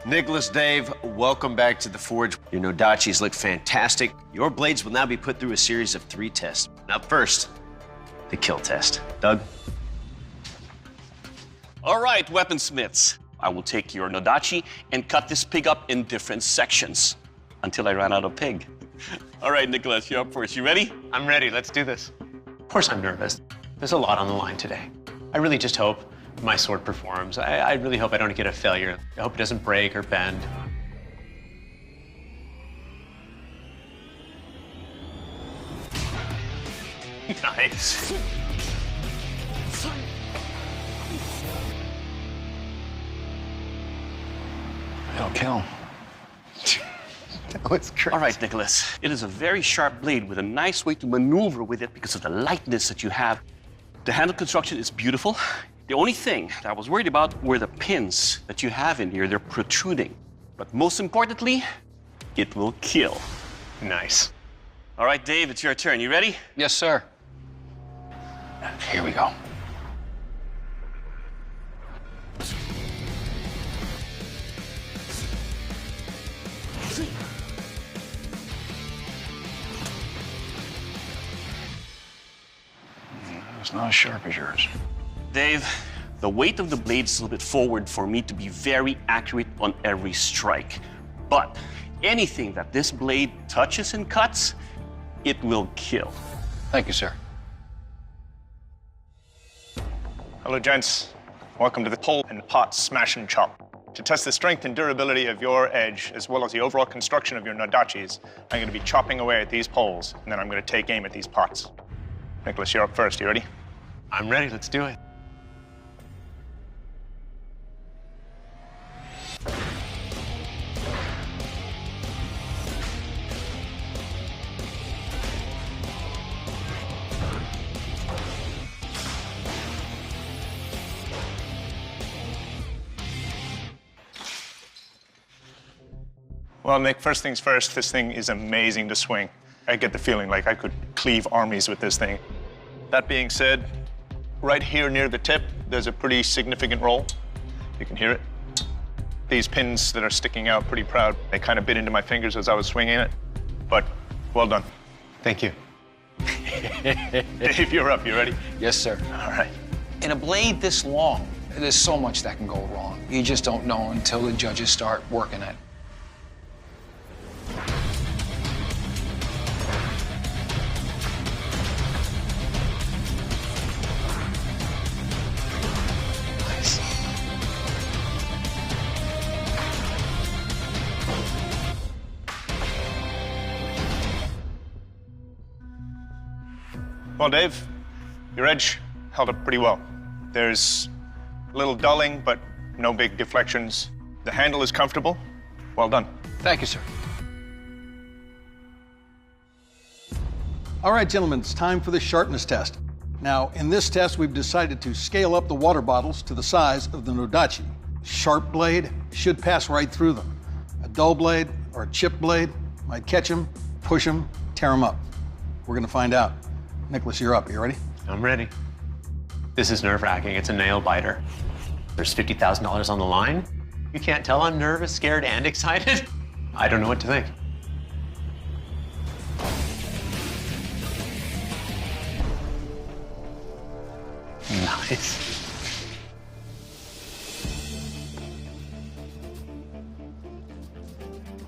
Nicholas, Dave, welcome back to the Forge. Your Nodachis look fantastic. Your blades will now be put through a series of 3 tests. Now first, the kill test. Doug? All right, weaponsmiths. I will take your Nodachi and cut this pig up in different sections until I run out of pig. All right, Nicholas, you're up first. You ready? I'm ready. Let's do this. Of course I'm nervous. There's a lot on the line today. I really just hope my sword performs. I really hope I don't get a failure. I hope it doesn't break or bend. Nice. It'll kill. That was great. All right, Nicholas. It is a very sharp blade with a nice way to maneuver with it because of the lightness that you have. The handle construction is beautiful. The only thing that I was worried about were the pins that you have in here. They're protruding. But most importantly, it will kill. Nice. All right, Dave, it's your turn. You ready? Yes, sir. Here we go. It's not as sharp as yours. Dave, the weight of the blade is a little bit forward for me to be very accurate on every strike. But anything that this blade touches and cuts, it will kill. Thank you, sir. Hello, gents. Welcome to the Pull and Pot Smash and Chop. To test the strength and durability of your edge, as well as the overall construction of your Nodachis, I'm going to be chopping away at these poles, and then I'm going to take aim at these pots. Nicholas, you're up first. You ready? I'm ready. Let's do it. Well, Nick, first things first, this thing is amazing to swing. I get the feeling like I could cleave armies with this thing. That being said, right here near the tip, there's a pretty significant roll. You can hear it. These pins that are sticking out pretty proud, they kind of bit into my fingers as I was swinging it, but well done. Thank you. Dave, you're up. You ready? Yes, sir. All right. In a blade this long, there's so much that can go wrong. You just don't know until the judges start working it. Well, Dave, your edge held up pretty well. There's a little dulling, but no big deflections. The handle is comfortable. Well done. Thank you, sir. All right, gentlemen, it's time for the sharpness test. Now, in this test, we've decided to scale up the water bottles to the size of the Nodachi. Sharp blade should pass right through them. A dull blade or a chipped blade might catch them, push them, tear them up. We're gonna find out. Nicholas, you're up. You ready? I'm ready. This is nerve-wracking. It's a nail biter. There's $50,000 on the line. You can't tell I'm nervous, scared, and excited. I don't know what to think. Nice.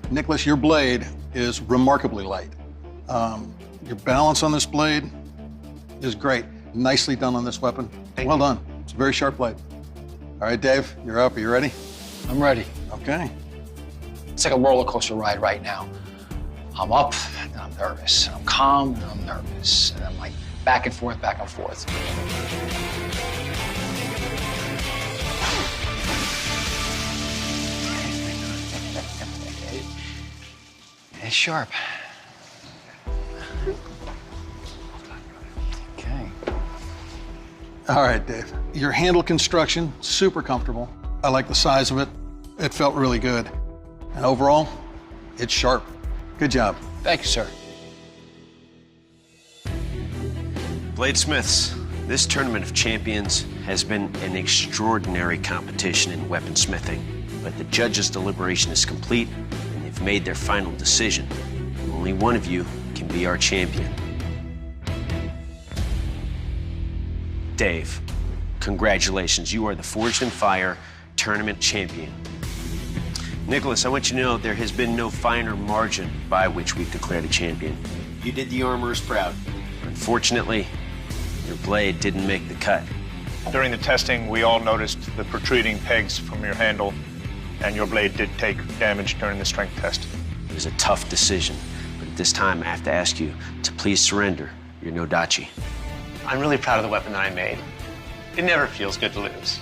Nicholas, your blade is remarkably light. Your balance on this blade is great. Nicely done on this weapon. Well done. It's a very sharp blade. All right, Dave, you're up. Are you ready? I'm ready. Okay. It's like a roller coaster ride right now. I'm up, and I'm nervous. I'm calm, and I'm nervous. And I'm like back and forth, back and forth. It's sharp. Okay. All right, Dave. Your handle construction, super comfortable. I like the size of it. It felt really good. And overall, it's sharp. Good job. Thank you, sir. Bladesmiths, this Tournament of Champions has been an extraordinary competition in weaponsmithing. But the judges' deliberation is complete, and they've made their final decision. Only one of you can be our champion. Dave, congratulations. You are the Forged in Fire tournament champion. Nicholas, I want you to know there has been no finer margin by which we've declared a champion. You did the armorers proud. Unfortunately, your blade didn't make the cut. During the testing, we all noticed the protruding pegs from your handle, and your blade did take damage during the strength test. It was a tough decision, but at this time I have to ask you to please surrender your Nodachi. I'm really proud of the weapon that I made. It never feels good to lose.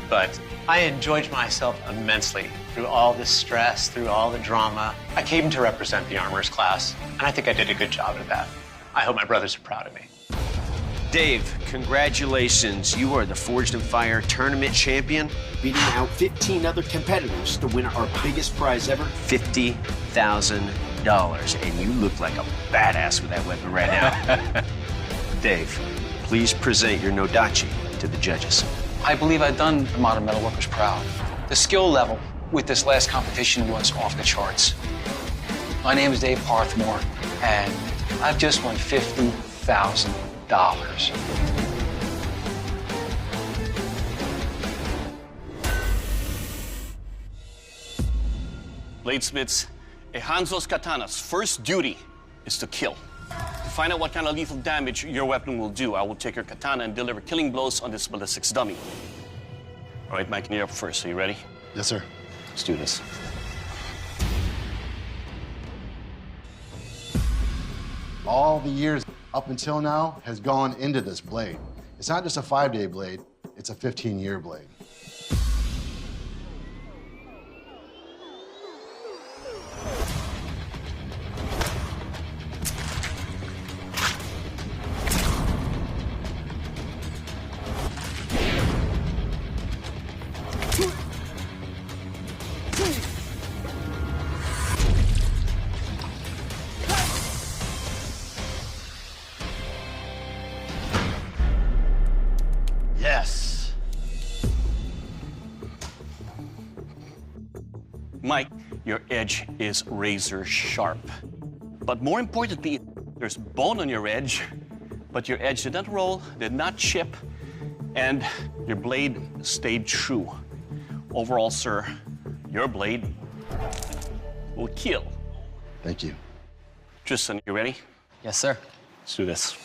But I enjoyed myself immensely through all this stress, through all the drama. I came to represent the armorers class, and I think I did a good job at that. I hope my brothers are proud of me. Dave, congratulations. You are the Forged in Fire tournament champion, beating out 15 other competitors to win our biggest prize ever. $50,000. And you look like a badass with that weapon right now. Dave, please present your Nodachi to the judges. I believe I've done the modern metalworkers proud. The skill level with this last competition was off the charts. My name is Dave Parthmore, and I've just won $50,000. Bladesmiths, a Hanzo's katana's first duty is to kill. To find out what kind of lethal damage your weapon will do, I will take your katana and deliver killing blows on this ballistics dummy. All right, Mike, you're up first. Are you ready? Yes, sir. Let's do this. All the years up until now has gone into this blade. It's not just a 5-day blade, it's a 15-year blade. Yes. Mike, your edge is razor sharp. But more importantly, there's bone on your edge, but your edge did not roll, did not chip, and your blade stayed true. Overall, sir, your blade will kill. Thank you. Tristan, you ready? Yes, sir. Let's do this.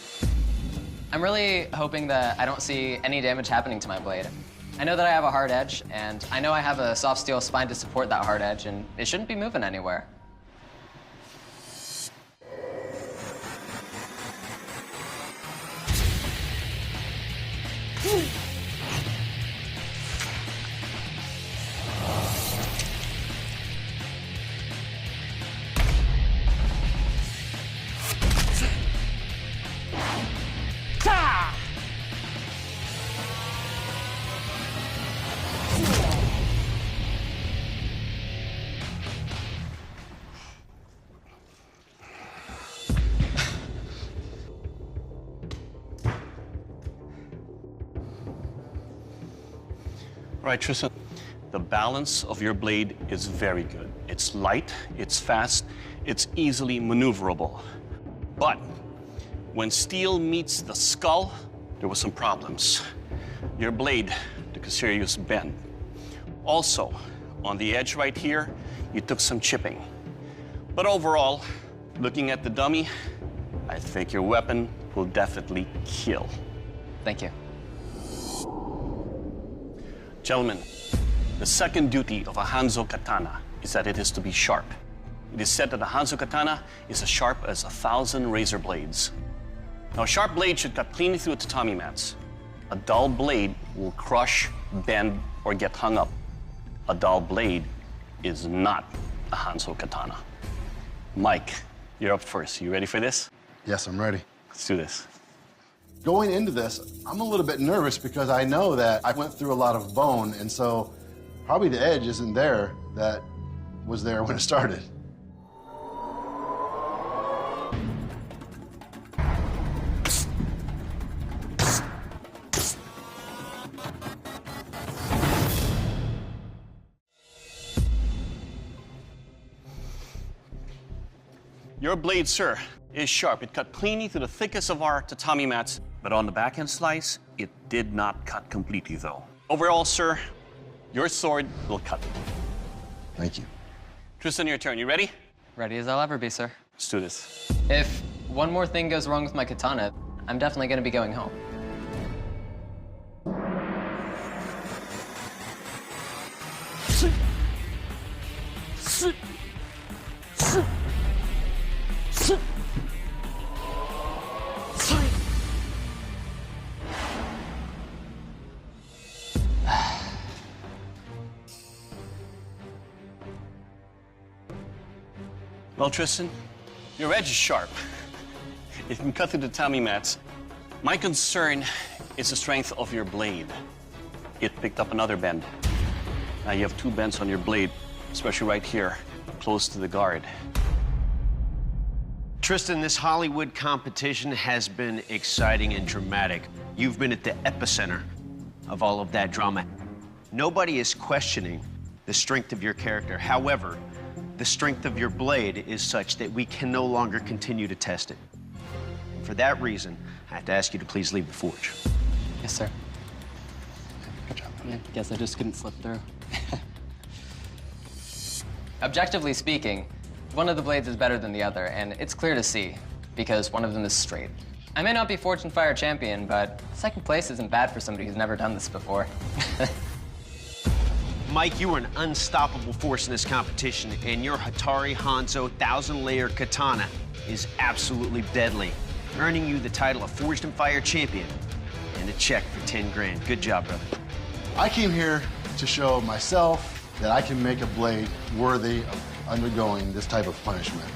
I'm really hoping that I don't see any damage happening to my blade. I know that I have a hard edge, and I know I have a soft steel spine to support that hard edge, and it shouldn't be moving anywhere. All right, Tristan, the balance of your blade is very good. It's light, it's fast, it's easily maneuverable. But when steel meets the skull, there were some problems. Your blade took a serious bend. Also, on the edge right here, you took some chipping. But overall, looking at the dummy, I think your weapon will definitely kill. Thank you. Gentlemen, the second duty of a Hanzo katana is that it is to be sharp. It is said that a Hanzo katana is as sharp as 1,000 razor blades. Now, a sharp blade should cut cleanly through tatami mats. A dull blade will crush, bend, or get hung up. A dull blade is not a Hanzo katana. Mike, you're up first. You ready for this? Yes, I'm ready. Let's do this. Going into this, I'm a little bit nervous because I know that I went through a lot of bone, and so probably the edge isn't there that was there when it started. Your blade, sir, is sharp. It cut cleanly through the thickest of our tatami mats, but on the backhand slice, it did not cut completely, though. Overall, sir, your sword will cut. Thank you. Tristan, your turn. You ready? Ready as I'll ever be, sir. Let's do this. If one more thing goes wrong with my katana, I'm definitely going to be going home. Well, Tristan, your edge is sharp. It can cut through the tatami mats. My concern is the strength of your blade. It picked up another bend. Now you have 2 bends on your blade, especially right here, close to the guard. Tristan, this Hollywood competition has been exciting and dramatic. You've been at the epicenter of all of that drama. Nobody is questioning the strength of your character. However, the strength of your blade is such that we can no longer continue to test it. And for that reason, I have to ask you to please leave the forge. Yes, sir. Good job. I guess I just couldn't slip through. Objectively speaking, one of the blades is better than the other, and it's clear to see, because one of them is straight. I may not be Forge and Fire champion, but second place isn't bad for somebody who's never done this before. Mike, you are an unstoppable force in this competition, and your Hatari Hanzo 1,000-layer katana is absolutely deadly, earning you the title of Forged in Fire champion and a check for 10 grand. Good job, brother. I came here to show myself that I can make a blade worthy of undergoing this type of punishment.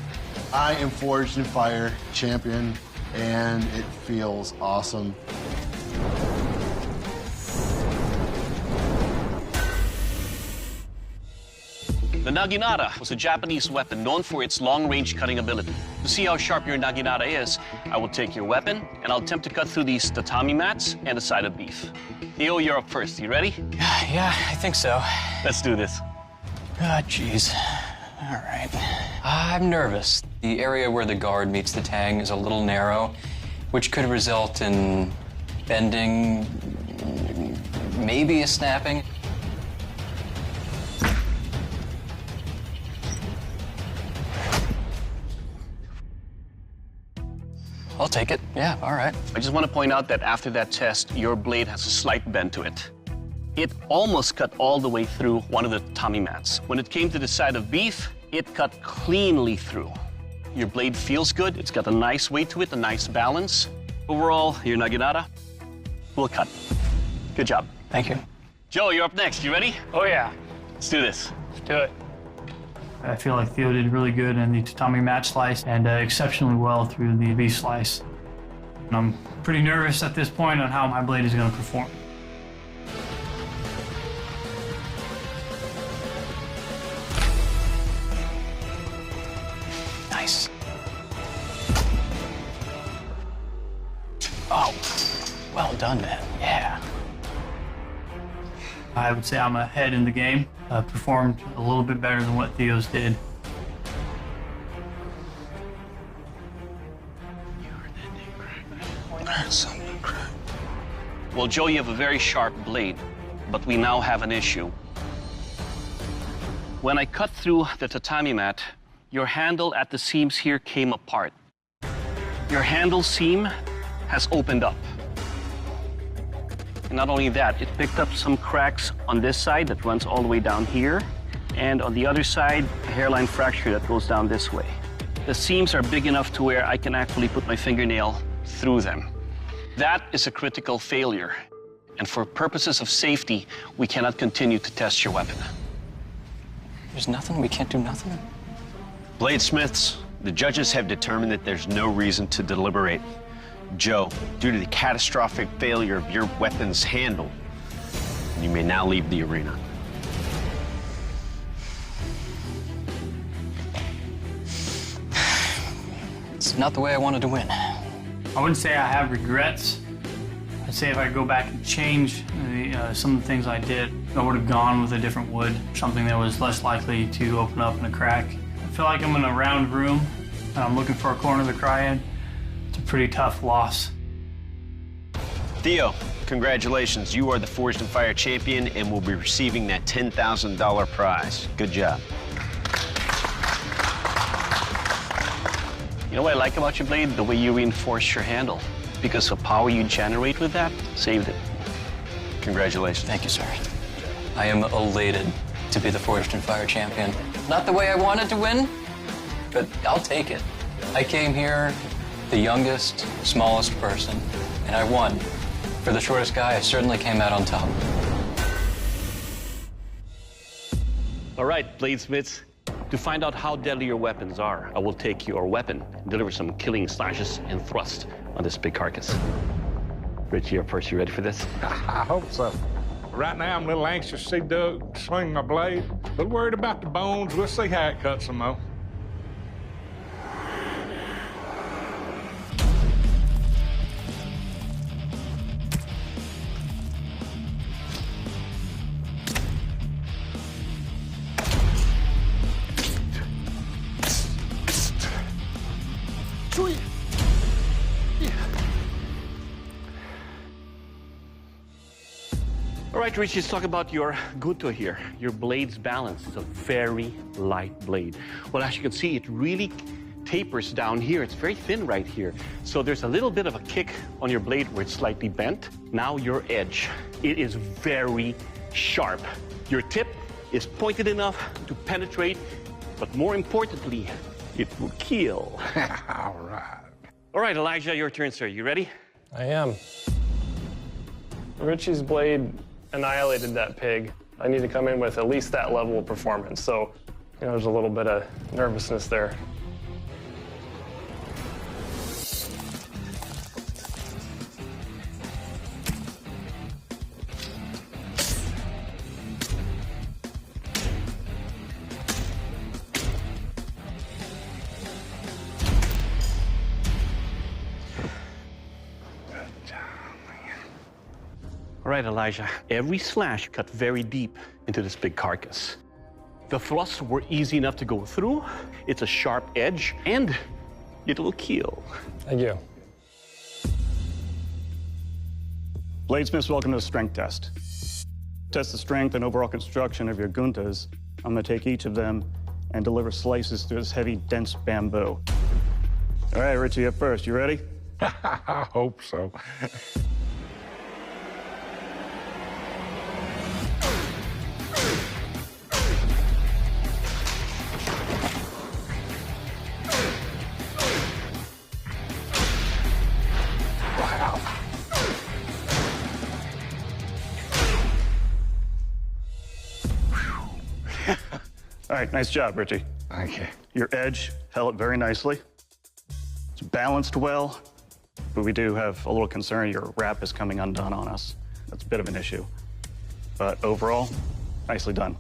I am Forged in Fire champion, and it feels awesome. The Naginata was a Japanese weapon known for its long-range cutting ability. To see how sharp your Naginata is, I will take your weapon, and I'll attempt to cut through these tatami mats and a side of beef. Theo, you're up first. You ready? Yeah, I think so. Let's do this. Ah, jeez. All right. I'm nervous. The area where the guard meets the tang is a little narrow, which could result in bending, maybe a snapping. I'll take it. Yeah, all right. I just want to point out that after that test, your blade has a slight bend to it. It almost cut all the way through one of the tatami mats. When it came to the side of beef, it cut cleanly through. Your blade feels good. It's got a nice weight to it, a nice balance. Overall, your Naginata will cut. Good job. Thank you. Joe, you're up next. You ready? Oh, yeah. Let's do this. Let's do it. I feel like Theo did really good in the tatami mat slice and exceptionally well through the beef slice. And I'm pretty nervous at this point on how my blade is going to perform. Nice. Oh, well done, man. Yeah. I would say I'm ahead in the game. Performed a little bit better than what Theo's did. Well, Joe, you have a very sharp blade, but we now have an issue. When I cut through the tatami mat, your handle at the seams here came apart. Your handle seam has opened up. And not only that, it picked up some cracks on this side that runs all the way down here, and on the other side, a hairline fracture that goes down this way. The seams are big enough to where I can actually put my fingernail through them. That is a critical failure. And for purposes of safety, we cannot continue to test your weapon. There's nothing? We can't do nothing? Bladesmiths, the judges have determined that there's no reason to deliberate. Joe, due to the catastrophic failure of your weapon's handle, you may now leave the arena. It's not the way I wanted to win. I wouldn't say I have regrets. I'd say if I go back and change some of the things I did, I would have gone with a different wood, something that was less likely to open up in a crack. I feel like I'm in a round room, and I'm looking for a corner to cry in. It's a pretty tough loss. Theo, congratulations. You are the Forged in Fire champion and will be receiving that $10,000 prize. Good job. You know what I like about your blade? The way you reinforce your handle. Because the power you generate with that saved it. Congratulations. Thank you, sir. I am elated to be the Forged in Fire champion. Not the way I wanted to win, but I'll take it. I came here the youngest, smallest person, and I won. For the shortest guy, I certainly came out on top. All right, bladesmiths. To find out how deadly your weapons are, I will take your weapon and deliver some killing slashes and thrust on this big carcass. Richie, you're first. You ready for this? I hope so. Right now, I'm a little anxious to see Doug swing my blade, but worried about the bones. We'll see how it cuts them, though. All right, Richie, let's talk about your gunto here. Your blade's balance is a very light blade. Well, as you can see, it really tapers down here. It's very thin right here. So there's a little bit of a kick on your blade where it's slightly bent. Now your edge, it is very sharp. Your tip is pointed enough to penetrate, but more importantly, it will kill. All right. All right, Elijah, your turn, sir. You ready? I am. Richie's blade annihilated that pig. I need to come in with at least that level of performance. So, you know, there's a little bit of nervousness there. All right, Elijah, every slash cut very deep into this big carcass. The thrusts were easy enough to go through. It's a sharp edge, and it will kill. Thank you. Bladesmiths, welcome to the strength test. Test the strength and overall construction of your guntas. I'm gonna take each of them and deliver slices through this heavy, dense bamboo. All right, Richie, up first. You ready? I hope so. All right, nice job, Richie. Thank you. Your edge held it very nicely. It's balanced well, but we do have a little concern your wrap is coming undone on us. That's a bit of an issue. But overall, nicely done.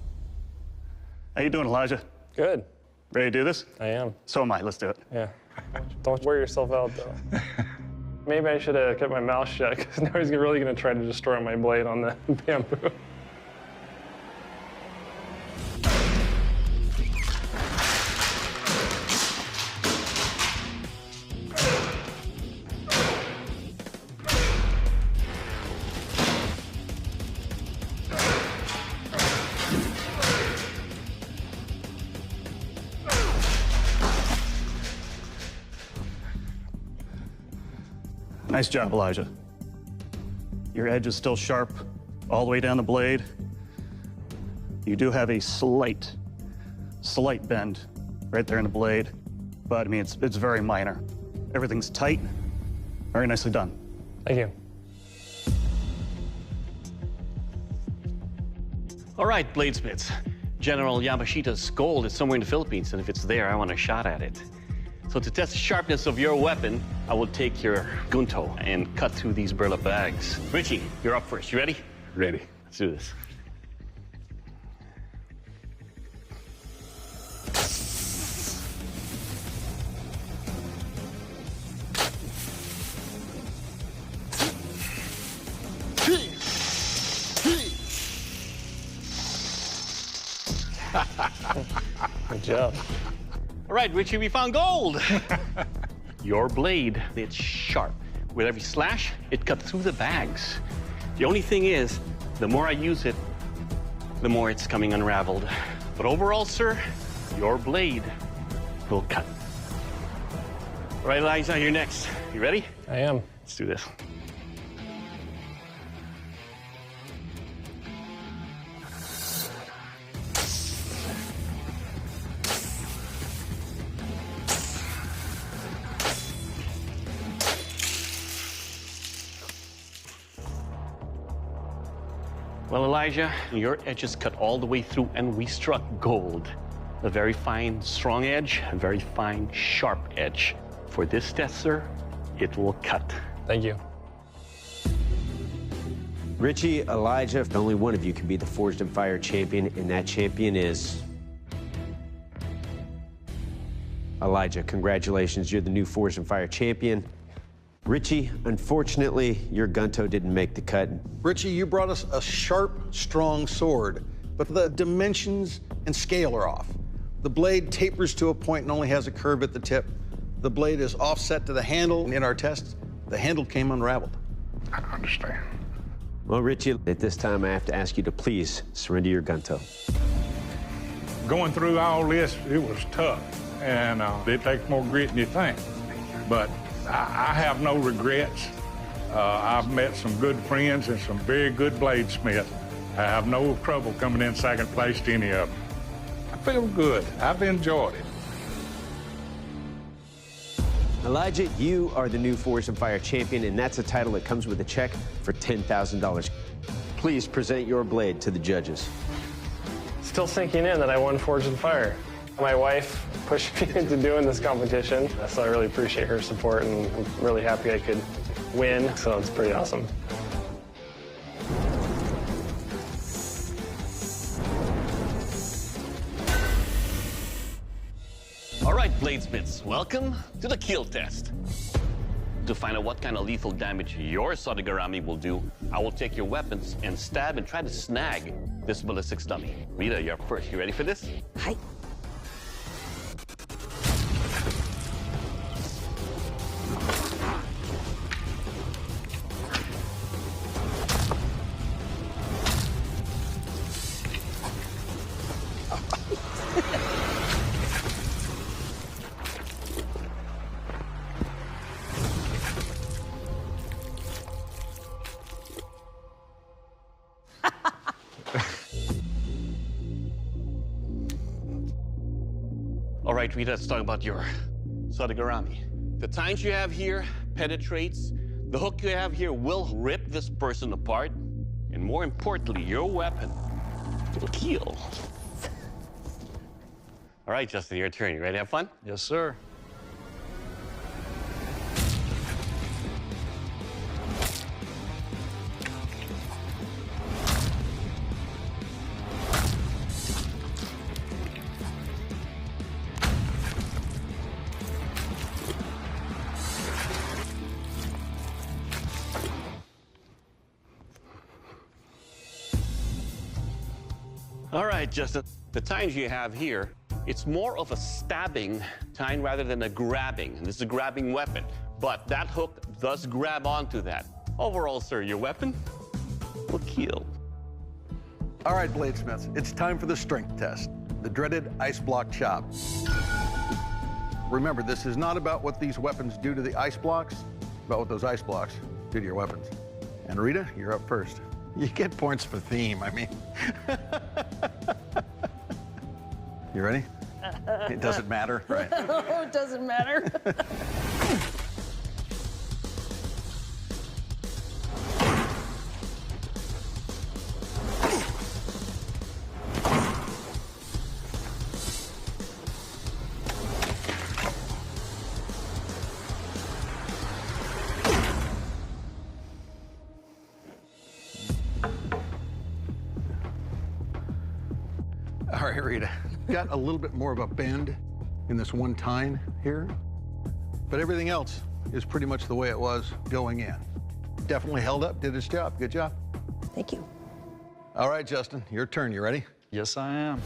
How you doing, Elijah? Good. Ready to do this? I am. So am I. Let's do it. Yeah. Don't wear yourself out, though. Maybe I should have kept my mouth shut, because now he's really going to try to destroy my blade on the bamboo. Nice job, Elijah. Your edge is still sharp all the way down the blade. You do have a slight bend right there in the blade, but I mean, it's very minor. Everything's tight, very nicely done. Thank you. All right, bladesmiths. General Yamashita's gold is somewhere in the Philippines, and if it's there, I want a shot at it. So to test the sharpness of your weapon, I will take your gunto and cut through these burlap bags. Richie, you're up first. You ready? Ready. Let's do this. Good job. All right, Richie, we found gold. Your blade, it's sharp. With every slash, it cuts through the bags. The only thing is, the more I use it, the more it's coming unraveled. But overall, sir, your blade will cut. All right, Elijah, you're next. You ready? I am. Let's do this. Well, Elijah, your edges cut all the way through, and we struck gold. A very fine, strong edge, a very fine, sharp edge. For this test, sir, it will cut. Thank you. Richie, Elijah, only one of you can be the Forged in Fire champion, and that champion is... Elijah, congratulations. You're the new Forged in Fire champion. Richie, unfortunately, your gunto didn't make the cut. Richie, you brought us a sharp, strong sword, but the dimensions and scale are off. The blade tapers to a point and only has a curve at the tip. The blade is offset to the handle. In our tests, the handle came unraveled. I understand. Well, Richie, at this time, I have to ask you to please surrender your gunto. Going through all this, it was tough, and it takes more grit than you think. But I have no regrets. I've met some good friends and some very good bladesmiths. I have no trouble coming in second place to any of them. I feel good. I've enjoyed it. Elijah, you are the new Forged in Fire champion, and that's a title that comes with a check for $10,000. Please present your blade to the judges. Still sinking in that I won Forged in Fire. My wife pushed me into doing this competition, so I really appreciate her support, and I'm really happy I could win, so it's pretty awesome. All right, bladesmiths, welcome to the kill test. To find out what kind of lethal damage your Sodegarami will do, I will take your weapons and stab and try to snag this ballistics dummy. Rita, you're up first. You ready for this? Hi. All right, Rita, let's talk about your Sodegarami. The tines you have here penetrates. The hook you have here will rip this person apart. And more importantly, your weapon will kill. All right, Justin, your turn. You ready to have fun? Yes, sir. All right, Justin. The tines you have here, it's more of a stabbing tine rather than a grabbing. And this is a grabbing weapon, but that hook does grab onto that. Overall, sir, your weapon will kill. All right, bladesmiths, it's time for the strength test, the dreaded ice block chop. Remember, this is not about what these weapons do to the ice blocks, about what those ice blocks do to your weapons. And Rita, you're up first. You get points for theme, I mean. You ready? It doesn't matter, right? Oh, it doesn't matter. All right, Rita. Got a little bit more of a bend in this one tine here, but everything else is pretty much the way it was going in. Definitely held up, did its job. Good job. Thank you. All right, Justin, your turn. You ready? Yes, I am.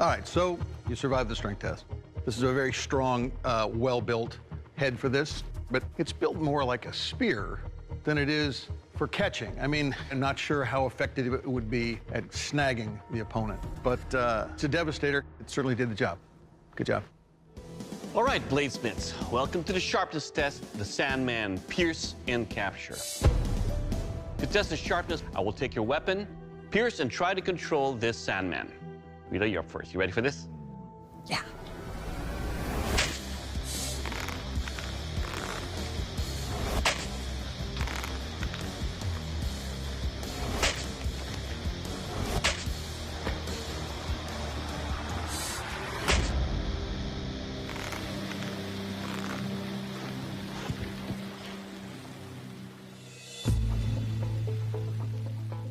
All right, so you survived the strength test. This is a very strong, well-built head for this, but it's built more like a spear than it is for catching. I mean, I'm not sure how effective it would be at snagging the opponent, but it's a devastator. It certainly did the job. Good job. All right, bladesmiths, welcome to the sharpness test, the Sandman, pierce and capture. To test the sharpness, I will take your weapon, pierce, and try to control this Sandman. Rita, you're up first. You ready for this? Yeah.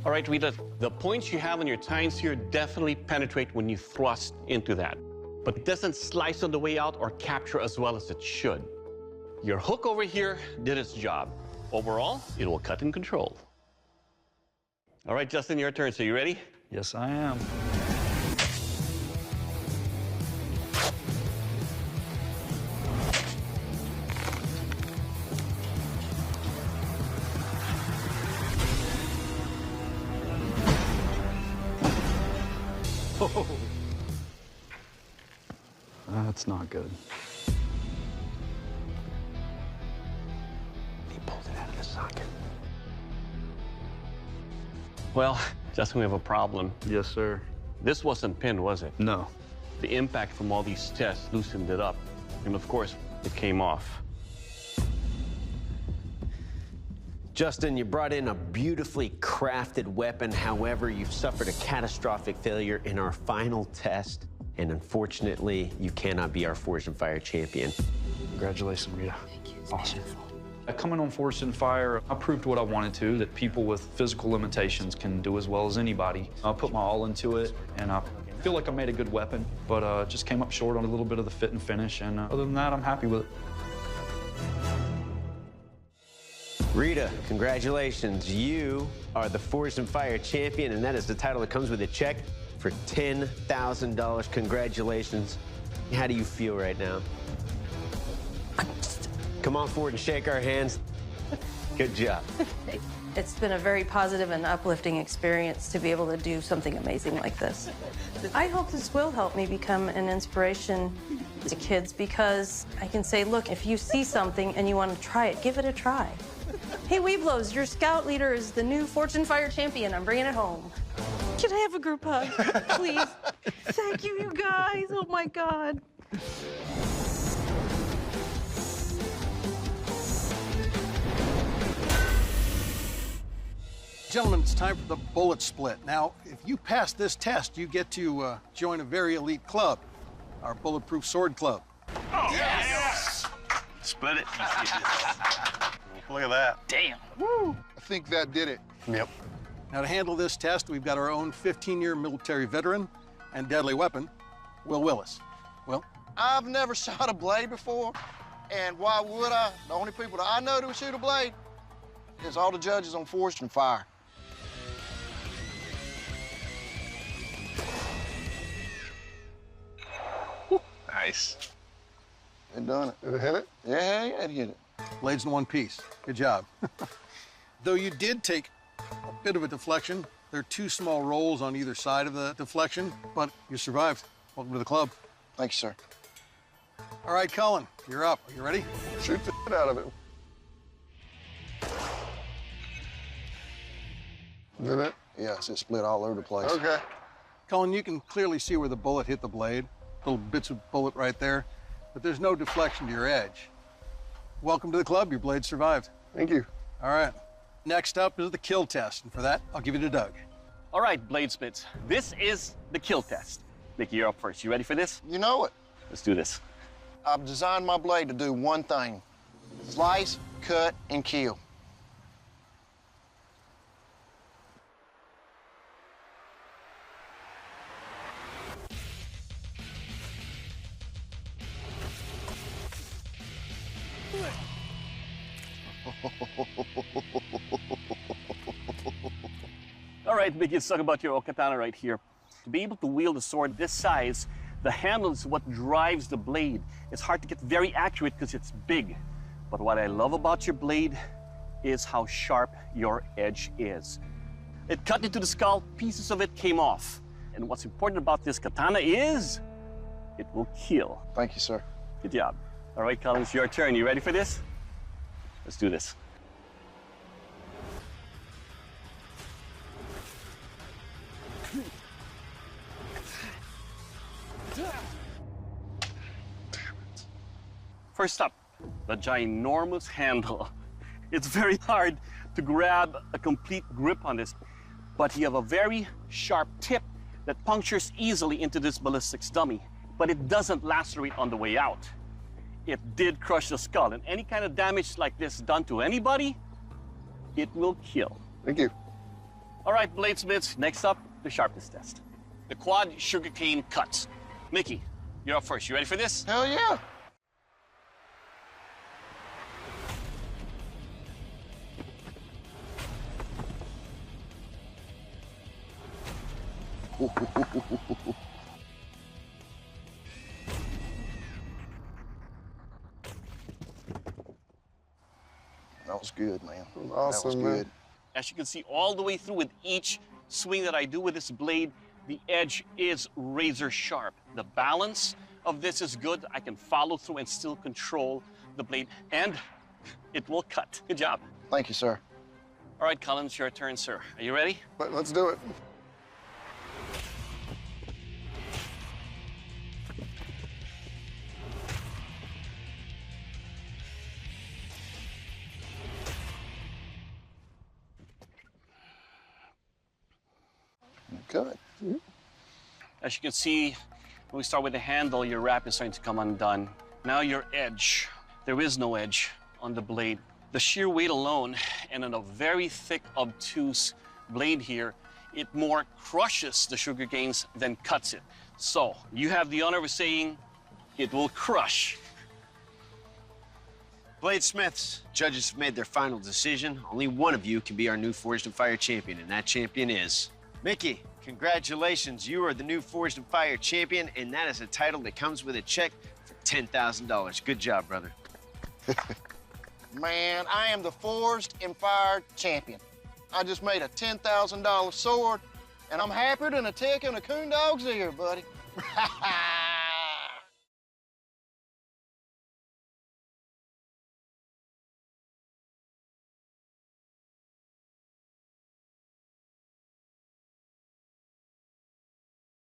All right, Rita, the points you have on your tines here definitely penetrate when you thrust into that. But it doesn't slice on the way out or capture as well as it should. Your hook over here did its job. Overall, it will cut and control. All right, Justin, your turn. So you ready? Yes, I am. Oh. That's not good. He pulled it out of the socket. Well, Justin, we have a problem. Yes, sir. This wasn't pinned, was it? No. The impact from all these tests loosened it up. And of course, it came off. Justin, you brought in a beautifully crafted weapon. However, you've suffered a catastrophic failure in our final test. And unfortunately, you cannot be our Forged and Fire champion. Congratulations, Rita. Thank you. Awesome. Coming on Forged and Fire, I proved what I wanted to, that people with physical limitations can do as well as anybody. I put my all into it, and I feel like I made a good weapon, but just came up short on a little bit of the fit and finish, and other than that, I'm happy with it. Rita, congratulations. You are the Forged and Fire champion, and that is the title that comes with a check for $10,000. Congratulations. How do you feel right now? Come on forward and shake our hands. Good job. It's been a very positive and uplifting experience to be able to do something amazing like this. I hope this will help me become an inspiration to kids, because I can say, look, if you see something and you want to try it, give it a try. Hey, Weeblos, your scout leader is the new Forged and Fire champion. I'm bringing it home. Can I have a group hug, please? Thank you, you guys. Oh, my God. Gentlemen, it's time for the bullet split. Now, if you pass this test, you get to join a very elite club, our Bulletproof Sword Club. Oh, yes! Split it. Look at that. Damn. Woo! I think that did it. Yep. Now, to handle this test, we've got our own 15-year military veteran and deadly weapon, Will Willis. Will? I've never shot a blade before, and why would I? The only people that I know that would shoot a blade is all the judges on Forged and Fire. Nice. It done it. Did it hit it? Yeah, it hit it. Blades in one piece. Good job. Though you did take a bit of a deflection, there are two small rolls on either side of the deflection, but you survived. Welcome to the club. Thank you, sir. All right, Colin, you're up. Are you ready? Shoot the shit out of it. Did it? Yes, it split all over the place. Okay. Colin, you can clearly see where the bullet hit the blade. Little bits of bullet right there, but there's no deflection to your edge. Welcome to the club. Your blade survived. Thank you. All right. Next up is the kill test, and for that, I'll give it to Doug. All right, bladesmiths, this is the kill test. Mickey, you're up first. You ready for this? You know it. Let's do this. I've designed my blade to do one thing: slice, cut, and kill. All right, Mickey, let's talk about your Katana right here. To be able to wield a sword this size, the handle is what drives the blade. It's hard to get very accurate because it's big. But what I love about your blade is how sharp your edge is. It cut into the skull, pieces of it came off. And what's important about this katana is it will kill. Thank you, sir. Good job. All right, Colin, it's your turn. You ready for this? Let's do this. First up, the ginormous handle. It's very hard to grab a complete grip on this, but you have a very sharp tip that punctures easily into this ballistics dummy, but it doesn't lacerate on the way out. It did crush the skull, and any kind of damage like this done to anybody, it will kill. Thank you. All right, bladesmiths, next up, the sharpness test. The quad sugarcane cuts. Mickey, you're up first. You ready for this? Hell yeah. That was good, man. Awesome, that was man. good. As you can see all the way through with each swing that I do with this blade, the edge is razor sharp. The balance of this is good. I can follow through and still control the blade, and it will cut. Good job. Thank you, sir. All right, Colin, it's your turn, sir. Are you ready? Let's do it. Good. As you can see, when we start with the handle, your wrap is starting to come undone. Now your edge. There is no edge on the blade. The sheer weight alone, and on a very thick, obtuse blade here, it more crushes the sugar canes than cuts it. So, you have the honor of saying it will crush. Bladesmiths, judges have made their final decision. Only one of you can be our new Forged in Fire champion, and that champion is Mickey. Congratulations, you are the new Forged in Fire champion, and that is a title that comes with a check for $10,000. Good job, brother. Man, I am the Forged in Fire champion. I just made a $10,000 sword, and I'm happier than a tick in a coon dog's ear, buddy.